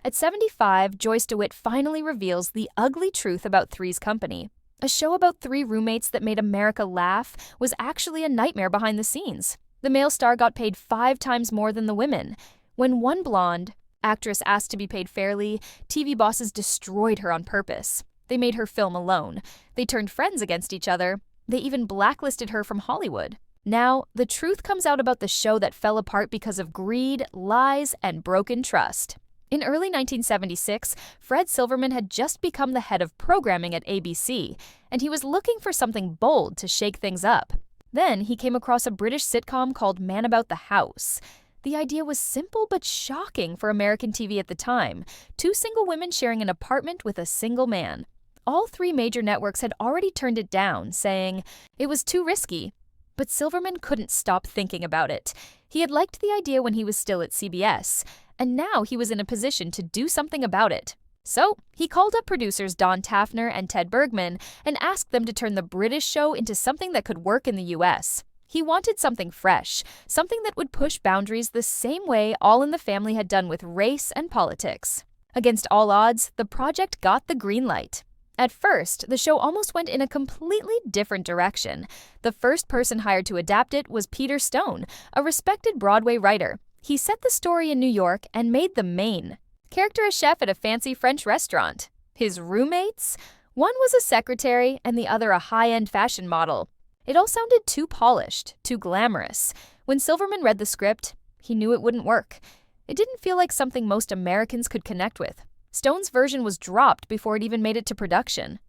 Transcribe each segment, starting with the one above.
At 75, Joyce DeWitt finally reveals the ugly truth about Three's Company. A show about three roommates that made America laugh was actually a nightmare behind the scenes. The male star got paid 5 times more than the women. When one blonde actress asked to be paid fairly, TV bosses destroyed her on purpose. They made her film alone. They turned friends against each other. They even blacklisted her from Hollywood. Now, the truth comes out about the show that fell apart because of greed, lies, and broken trust. In early 1976, Fred Silverman had just become the head of programming at ABC, and he was looking for something bold to shake things up. Then he came across a British sitcom called Man About the House. The idea was simple but shocking for American TV at the time: 2 single women sharing an apartment with a single man. All 3 major networks had already turned it down, saying it was too risky. But Silverman couldn't stop thinking about it. He had liked the idea when he was still at CBS, and now he was in a position to do something about it. So he called up producers Don Taffner and Ted Bergman and asked them to turn the British show into something that could work in the US. He wanted something fresh, something that would push boundaries the same way All in the Family had done with race and politics. Against all odds, the project got the green light. At first, the show almost went in a completely different direction. The first person hired to adapt it was Peter Stone, a respected Broadway writer. He set the story in New York and made them Maine. Character a chef at a fancy French restaurant. His roommates? One was a secretary and the other a high-end fashion model. It all sounded too polished, too glamorous. When Silverman read the script, he knew it wouldn't work. It didn't feel like something most Americans could connect with. Stone's version was dropped before it even made it to production.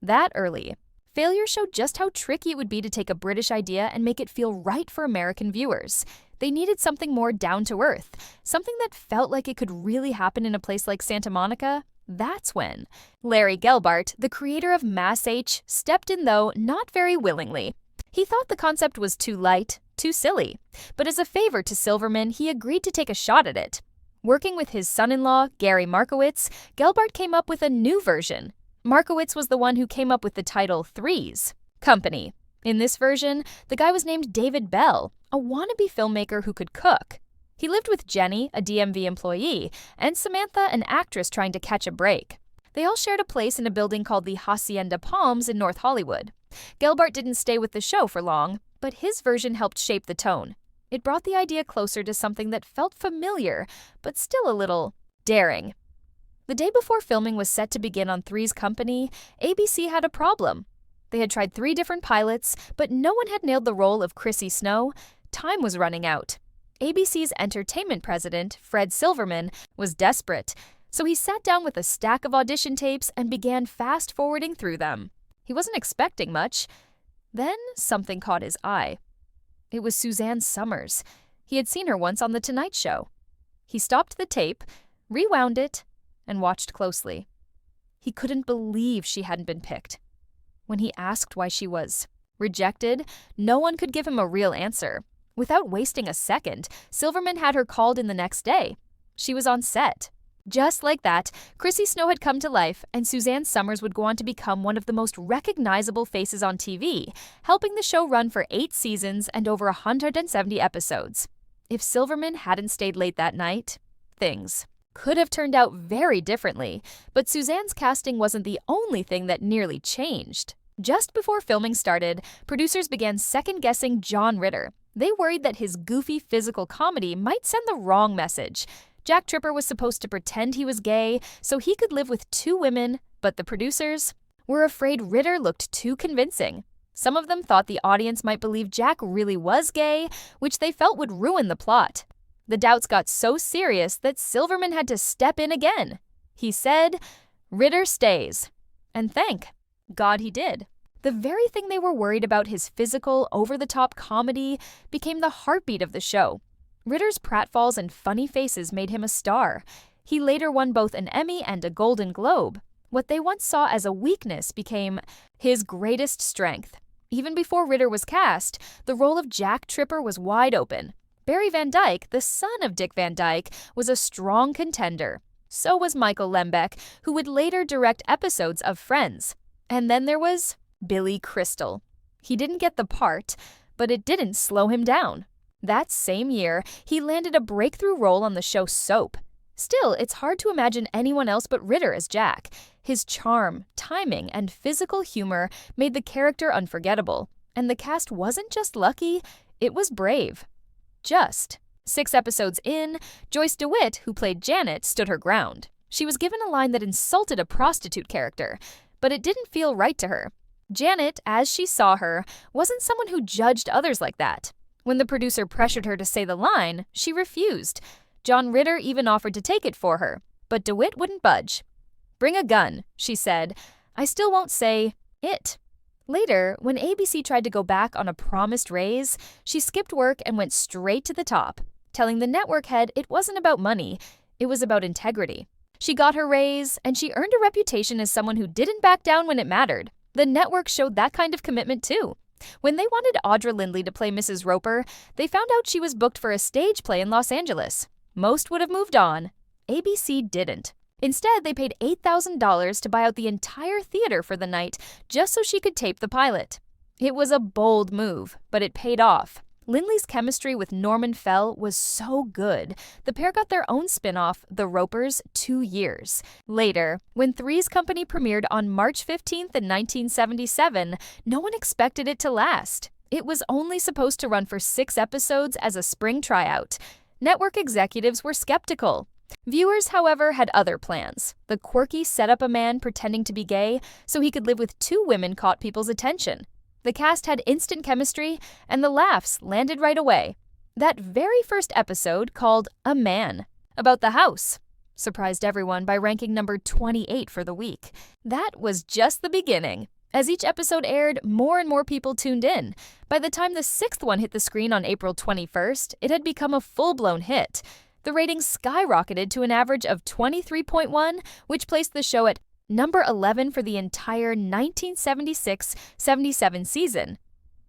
That early, failure showed just how tricky it would be to take a British idea and make it feel right for American viewers. They needed something more down-to-earth, something that felt like it could really happen in a place like Santa Monica. That's when Larry Gelbart, the creator of Mass H, stepped in, though not very willingly. He thought the concept was too light, too silly, but as a favor to Silverman, he agreed to take a shot at it. Working with his son-in-law, Gary Markowitz, Gelbart came up with a new version. Markowitz was the one who came up with the title Three's Company. In this version, the guy was named David Bell, a wannabe filmmaker who could cook. He lived with Jenny, a DMV employee, and Samantha, an actress trying to catch a break. They all shared a place in a building called the Hacienda Palms in North Hollywood. Gelbart didn't stay with the show for long, but his version helped shape the tone. It brought the idea closer to something that felt familiar, but still a little daring. The day before filming was set to begin on Three's Company, ABC had a problem. They had tried 3 different pilots, but no one had nailed the role of Chrissy Snow. Time was running out. ABC's entertainment president, Fred Silverman, was desperate, so he sat down with a stack of audition tapes and began fast-forwarding through them. He wasn't expecting much. Then something caught his eye. It was Suzanne Summers. He had seen her once on The Tonight Show. He stopped the tape, rewound it, and watched closely. He couldn't believe she hadn't been picked. When he asked why she was rejected, no one could give him a real answer. Without wasting a second, Silverman had her called in the next day. She was on set. Just like that, Chrissy Snow had come to life, and Suzanne Summers would go on to become one of the most recognizable faces on TV, helping the show run for 8 seasons and over 170 episodes. If Silverman hadn't stayed late that night, things could have turned out very differently, but Suzanne's casting wasn't the only thing that nearly changed. Just before filming started, producers began second-guessing John Ritter. They worried that his goofy physical comedy might send the wrong message. Jack Tripper was supposed to pretend he was gay so he could live with 2 women, but the producers were afraid Ritter looked too convincing. Some of them thought the audience might believe Jack really was gay, which they felt would ruin the plot. The doubts got so serious that Silverman had to step in again. He said, "Ritter stays." And thank God he did. The very thing they were worried about, his physical, over-the-top comedy, became the heartbeat of the show. Ritter's pratfalls and funny faces made him a star. He later won both an Emmy and a Golden Globe. What they once saw as a weakness became his greatest strength. Even before Ritter was cast, the role of Jack Tripper was wide open. Barry Van Dyke, the son of Dick Van Dyke, was a strong contender. So was Michael Lembeck, who would later direct episodes of Friends. And then there was Billy Crystal. He didn't get the part, but it didn't slow him down. That same year, he landed a breakthrough role on the show Soap. Still, it's hard to imagine anyone else but Ritter as Jack. His charm, timing, and physical humor made the character unforgettable. And the cast wasn't just lucky, it was brave. Just. 6 episodes in, Joyce DeWitt, who played Janet, stood her ground. She was given a line that insulted a prostitute character, but it didn't feel right to her. Janet, as she saw her, wasn't someone who judged others like that. When the producer pressured her to say the line, she refused. John Ritter even offered to take it for her, but DeWitt wouldn't budge. "Bring a gun," she said. "I still won't say it." Later, when ABC tried to go back on a promised raise, she skipped work and went straight to the top, telling the network head it wasn't about money, it was about integrity. She got her raise, and she earned a reputation as someone who didn't back down when it mattered. The network showed that kind of commitment too. When they wanted Audra Lindley to play Mrs. Roper, they found out she was booked for a stage play in Los Angeles. Most would have moved on. ABC didn't. Instead, they paid $8,000 to buy out the entire theater for the night just so she could tape the pilot. It was a bold move, but it paid off. Lindley's chemistry with Norman Fell was so good, the pair got their own spin-off, The Ropers, 2 years. Later, when Three's Company premiered on March 15th in 1977, no one expected it to last. It was only supposed to run for 6 episodes as a spring tryout. Network executives were skeptical. Viewers, however, had other plans. The quirky set up a man pretending to be gay so he could live with 2 women caught people's attention. The cast had instant chemistry, and the laughs landed right away. That very first episode, called A Man, about the house, surprised everyone by ranking number 28 for the week. That was just the beginning. As each episode aired, more and more people tuned in. By the time the 6th one hit the screen on April 21st, it had become a full-blown hit. The ratings skyrocketed to an average of 23.1, which placed the show at number 11 for the entire 1976-77 season.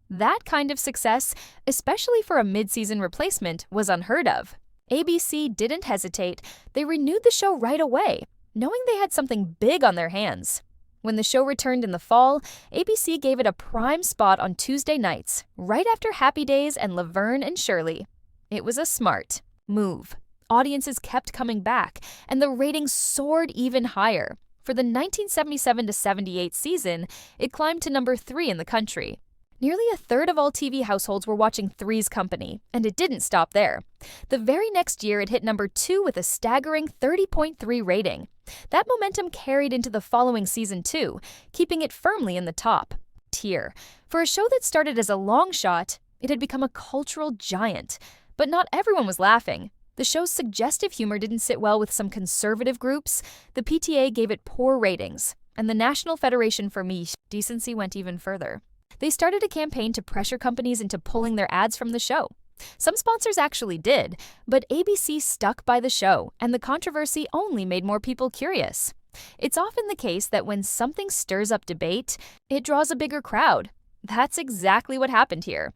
That kind of success, especially for a mid-season replacement, was unheard of. ABC didn't hesitate. They renewed the show right away, knowing they had something big on their hands. When the show returned in the fall, ABC gave it a prime spot on Tuesday nights, right after Happy Days and Laverne and Shirley. It was a smart move. Audiences kept coming back, and the ratings soared even higher. For the 1977-78 season, it climbed to number 3 in the country. Nearly a third of all TV households were watching Three's Company, and it didn't stop there. The very next year, it hit number 2 with a staggering 30.3 rating. That momentum carried into the following season too, keeping it firmly in the top tier. For a show that started as a long shot, it had become a cultural giant. But not everyone was laughing. The show's suggestive humor didn't sit well with some conservative groups. The PTA gave it poor ratings, and the National Federation for Decency went even further. They started a campaign to pressure companies into pulling their ads from the show. Some sponsors actually did, but ABC stuck by the show, and the controversy only made more people curious. It's often the case that when something stirs up debate, it draws a bigger crowd. That's exactly what happened here.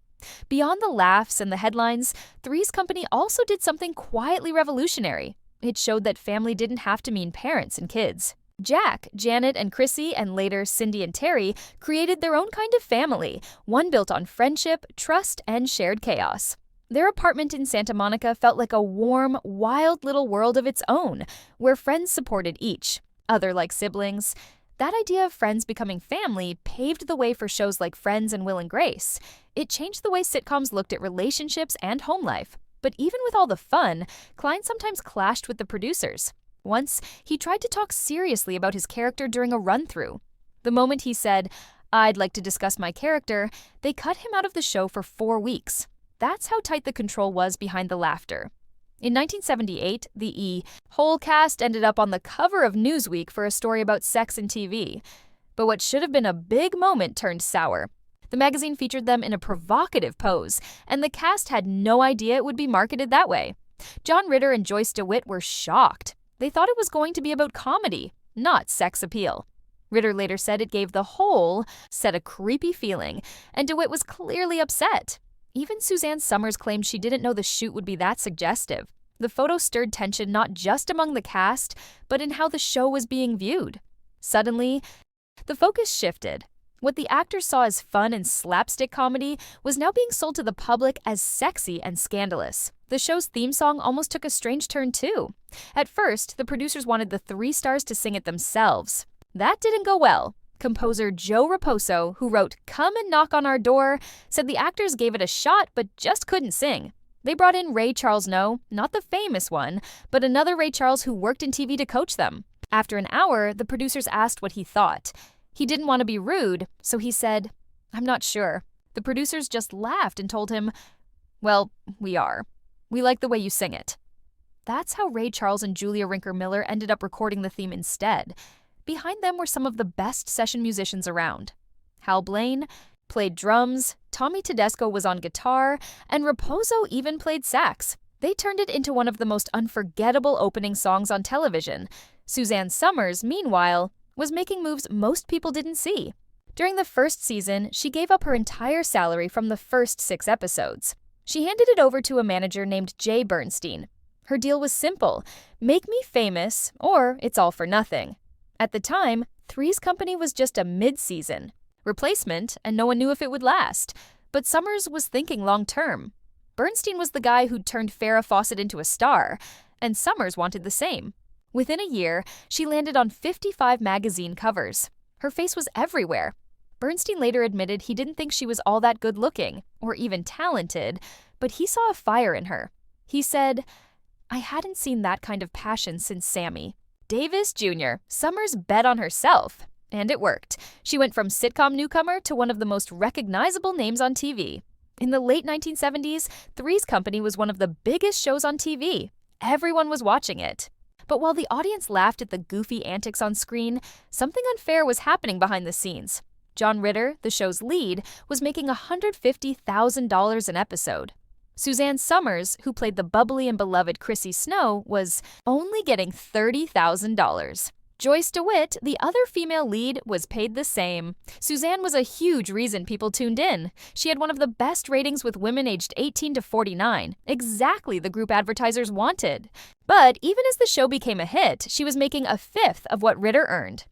Beyond the laughs and the headlines, Three's Company also did something quietly revolutionary. It showed that family didn't have to mean parents and kids. Jack, Janet, and Chrissy, and later Cindy and Terry, created their own kind of family, one built on friendship, trust, and shared chaos. Their apartment in Santa Monica felt like a warm, wild little world of its own, where friends supported each other like siblings. That idea of friends becoming family paved the way for shows like Friends and Will and Grace. It changed the way sitcoms looked at relationships and home life. But even with all the fun, Klein sometimes clashed with the producers. Once, he tried to talk seriously about his character during a run-through. The moment he said, "I'd like to discuss my character," they cut him out of the show for 4 weeks. That's how tight the control was behind the laughter. In 1978, the whole cast ended up on the cover of Newsweek for a story about sex and TV. But what should have been a big moment turned sour. The magazine featured them in a provocative pose, and the cast had no idea it would be marketed that way. John Ritter and Joyce DeWitt were shocked. They thought it was going to be about comedy, not sex appeal. Ritter later said it gave the whole set a creepy feeling, and DeWitt was clearly upset. Even Suzanne Summers claimed she didn't know the shoot would be that suggestive. The photo stirred tension not just among the cast, but in how the show was being viewed. Suddenly, the focus shifted. What the actors saw as fun and slapstick comedy was now being sold to the public as sexy and scandalous. The show's theme song almost took a strange turn too. At first, the producers wanted the three stars to sing it themselves. That didn't go well. Composer Joe Raposo, who wrote "Come and Knock on Our Door," said the actors gave it a shot but just couldn't sing. They brought in Ray Charles No, not the famous one, but another Ray Charles who worked in TV to coach them. After an hour, the producers asked what he thought. He didn't want to be rude, so he said, "I'm not sure." The producers just laughed and told him, "Well, we are. We like the way you sing it." That's how Ray Charles and Julia Rinker Miller ended up recording the theme instead. Behind them were some of the best session musicians around. Hal Blaine played drums, Tommy Tedesco was on guitar, and Raposo even played sax. They turned it into one of the most unforgettable opening songs on television. Suzanne Summers, meanwhile, was making moves most people didn't see. During the first season, she gave up her entire salary from the first 6 episodes. She handed it over to a manager named Jay Bernstein. Her deal was simple: make me famous, or it's all for nothing. At the time, Three's Company was just a mid-season replacement, and no one knew if it would last. But Summers was thinking long-term. Bernstein was the guy who'd turned Farrah Fawcett into a star, and Summers wanted the same. Within a year, she landed on 55 magazine covers. Her face was everywhere. Bernstein later admitted he didn't think she was all that good-looking, or even talented, but he saw a fire in her. He said, "I hadn't seen that kind of passion since Sammy." Davis Jr., Summers bet on herself, and it worked. She went from sitcom newcomer to one of the most recognizable names on TV. In the late 1970s, Three's Company was one of the biggest shows on TV. Everyone was watching it. But while the audience laughed at the goofy antics on screen, something unfair was happening behind the scenes. John Ritter, the show's lead, was making $150,000 an episode. Suzanne Summers, who played the bubbly and beloved Chrissy Snow, was only getting $30,000. Joyce DeWitt, the other female lead, was paid the same. Suzanne was a huge reason people tuned in. She had one of the best ratings with women aged 18 to 49, exactly the group advertisers wanted. But even as the show became a hit, she was making a fifth of what Ritter earned.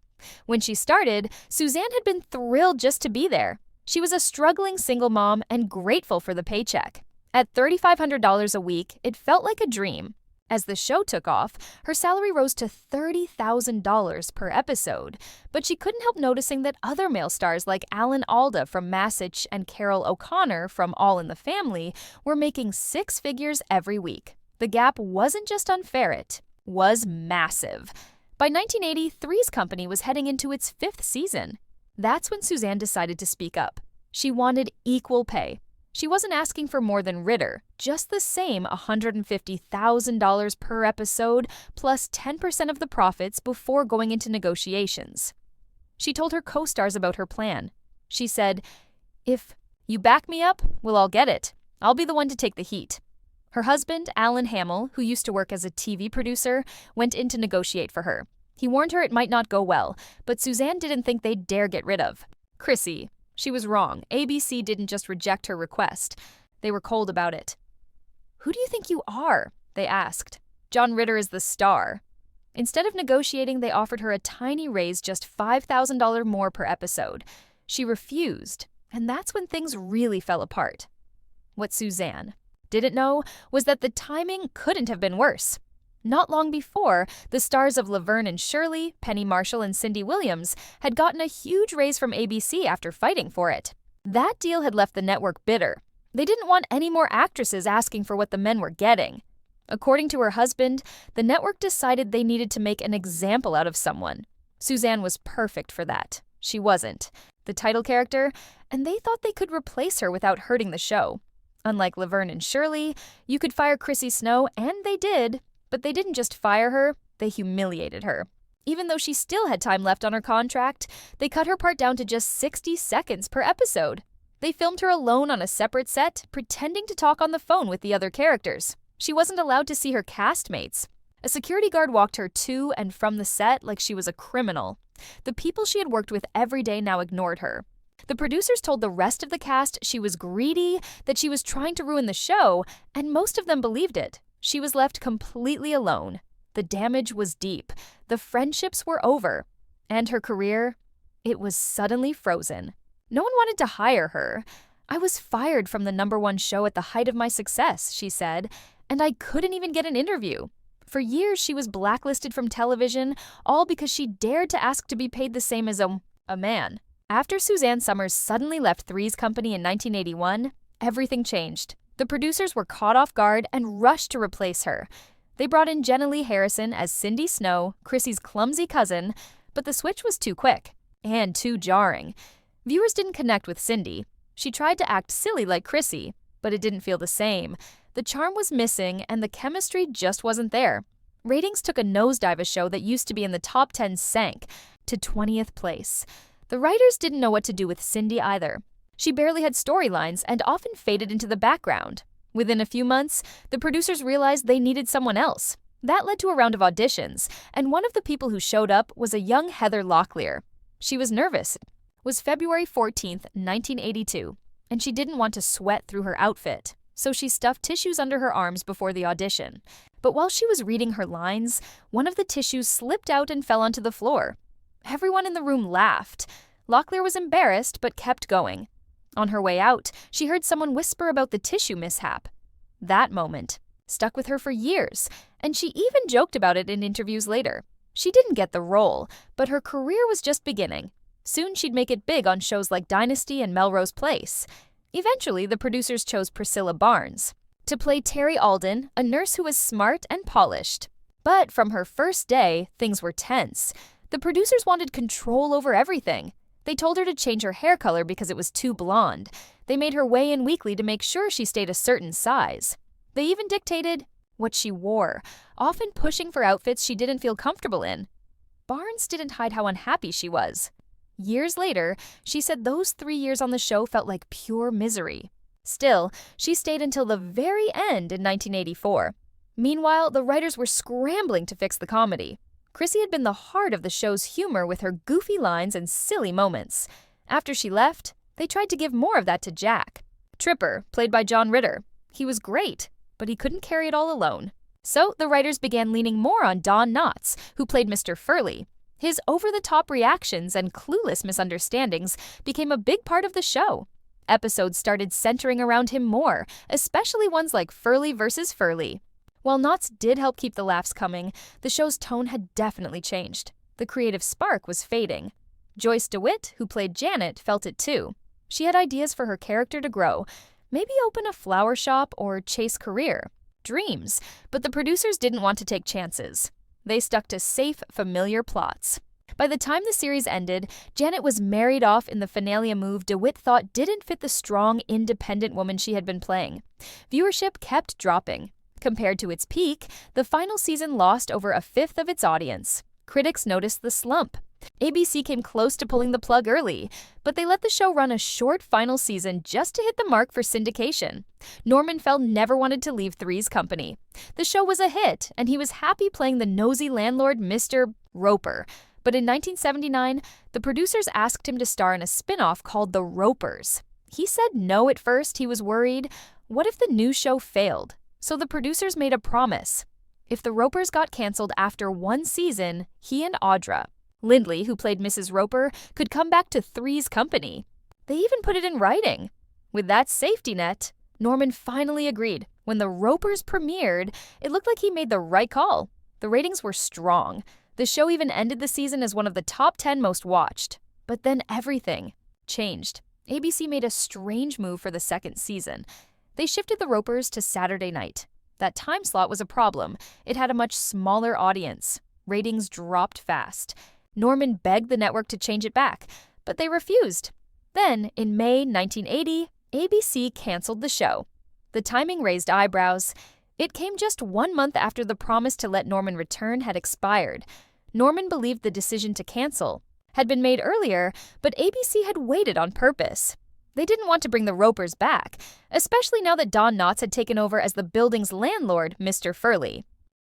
When she started, Suzanne had been thrilled just to be there. She was a struggling single mom and grateful for the paycheck. At $3,500 a week, it felt like a dream. As the show took off, her salary rose to $30,000 per episode, but she couldn't help noticing that other male stars like Alan Alda from Massich and Carol O'Connor from All in the Family were making 6 figures every week. The gap wasn't just unfair, it was massive. By 1980, Three's Company was heading into its 5th season. That's when Suzanne decided to speak up. She wanted equal pay. She wasn't asking for more than Ritter, just the same $150,000 per episode plus 10% of the profits before going into negotiations. She told her co-stars about her plan. She said, "If you back me up, we'll all get it. I'll be the one to take the heat." Her husband, Alan Hamill, who used to work as a TV producer, went in to negotiate for her. He warned her it might not go well, but Suzanne didn't think they'd dare get rid of Chrissy. She was wrong. ABC didn't just reject her request. They were cold about it. "Who do you think you are?" they asked. "John Ritter is the star." Instead of negotiating, they offered her a tiny raise, just $5,000 more per episode. She refused, and that's when things really fell apart. What Suzanne didn't know was that the timing couldn't have been worse. Not long before, the stars of Laverne and Shirley, Penny Marshall, and Cindy Williams had gotten a huge raise from ABC after fighting for it. That deal had left the network bitter. They didn't want any more actresses asking for what the men were getting. According to her husband, the network decided they needed to make an example out of someone. Suzanne was perfect for that. She wasn't. The title character, and they thought they could replace her without hurting the show. Unlike Laverne and Shirley, you could fire Chrissy Snow, and they did. But they didn't just fire her, they humiliated her. Even though she still had time left on her contract, they cut her part down to just 60 seconds per episode. They filmed her alone on a separate set, pretending to talk on the phone with the other characters. She wasn't allowed to see her castmates. A security guard walked her to and from the set like she was a criminal. The people she had worked with every day now ignored her. The producers told the rest of the cast she was greedy, that she was trying to ruin the show, and most of them believed it. She was left completely alone. The damage was deep. The friendships were over. And her career, it was suddenly frozen. No one wanted to hire her. "I was fired from the #1 show at the height of my success," she said, and I couldn't even get an interview. For years, she was blacklisted from television, all because she dared to ask to be paid the same as a man. After Suzanne Summers suddenly left Three's Company in 1981, everything changed. The producers were caught off guard and rushed to replace her. They brought in Jenna Lee Harrison as Cindy Snow, Chrissy's clumsy cousin, but the switch was too quick and too jarring. Viewers didn't connect with Cindy. She tried to act silly like Chrissy, but it didn't feel the same. The charm was missing, and the chemistry just wasn't there. Ratings took a nosedive. A show that used to be in the top 10 sank to 20th place. The writers didn't know what to do with Cindy either. She barely had storylines and often faded into the background. Within a few months, the producers realized they needed someone else. That led to a round of auditions, and one of the people who showed up was a young Heather Locklear. She was nervous. It was February 14th, 1982, and she didn't want to sweat through her outfit, so she stuffed tissues under her arms before the audition. But while she was reading her lines, one of the tissues slipped out and fell onto the floor. Everyone in the room laughed. Locklear was embarrassed but kept going. On her way out, she heard someone whisper about the tissue mishap. That moment stuck with her for years, and she even joked about it in interviews later. She didn't get the role, but her career was just beginning. Soon she'd make it big on shows like Dynasty and Melrose Place. Eventually, the producers chose Priscilla Barnes to play Terry Alden, a nurse who was smart and polished. But from her first day, things were tense. The producers wanted control over everything. They told her to change her hair color because it was too blonde. They made her weigh in weekly to make sure she stayed a certain size. They even dictated what she wore, often pushing for outfits she didn't feel comfortable in. Barnes didn't hide how unhappy she was. Years later, she said those 3 years on the show felt like pure misery. Still, she stayed until the very end in 1984. Meanwhile, the writers were scrambling to fix the comedy. Chrissy had been the heart of the show's humor with her goofy lines and silly moments. After she left, they tried to give more of that to Jack. Tripper, played by John Ritter. He was great, but he couldn't carry it all alone. So the writers began leaning more on Don Knotts, who played Mr. Furley. His over-the-top reactions and clueless misunderstandings became a big part of the show. Episodes started centering around him more, especially ones like Furley versus Furley. While Knotts did help keep the laughs coming, the show's tone had definitely changed. The creative spark was fading. Joyce DeWitt, who played Janet, felt it too. She had ideas for her character to grow, maybe open a flower shop or chase career. Dreams, but the producers didn't want to take chances. They stuck to safe, familiar plots. By the time the series ended, Janet was married off in the finale, a move DeWitt thought didn't fit the strong, independent woman she had been playing. Viewership kept dropping. Compared to its peak, the final season lost over a fifth of its audience. Critics noticed the slump. ABC came close to pulling the plug early, but they let the show run a short final season just to hit the mark for syndication. Norman Fell never wanted to leave Three's Company. The show was a hit, and he was happy playing the nosy landlord Mr. Roper. But in 1979, the producers asked him to star in a spin-off called The Ropers. He said no at first. He was worried. What if the new show failed? So the producers made a promise. If The Ropers got canceled after one season, he and Audra, Lindley, who played Mrs. Roper, could come back to Three's Company. They even put it in writing. With that safety net, Norman finally agreed. When The Ropers premiered, it looked like he made the right call. The ratings were strong. The show even ended the season as one of the top 10 most watched. But then everything changed. ABC made a strange move for the second season. They shifted The Ropers to Saturday night. That time slot was a problem. It had a much smaller audience. Ratings dropped fast. Norman begged the network to change it back, but they refused. Then, in May 1980, ABC canceled the show. The timing raised eyebrows. It came just 1 month after the promise to let Norman return had expired. Norman believed the decision to cancel had been made earlier, but ABC had waited on purpose. They didn't want to bring the Ropers back, especially now that Don Knotts had taken over as the building's landlord, Mr. Furley.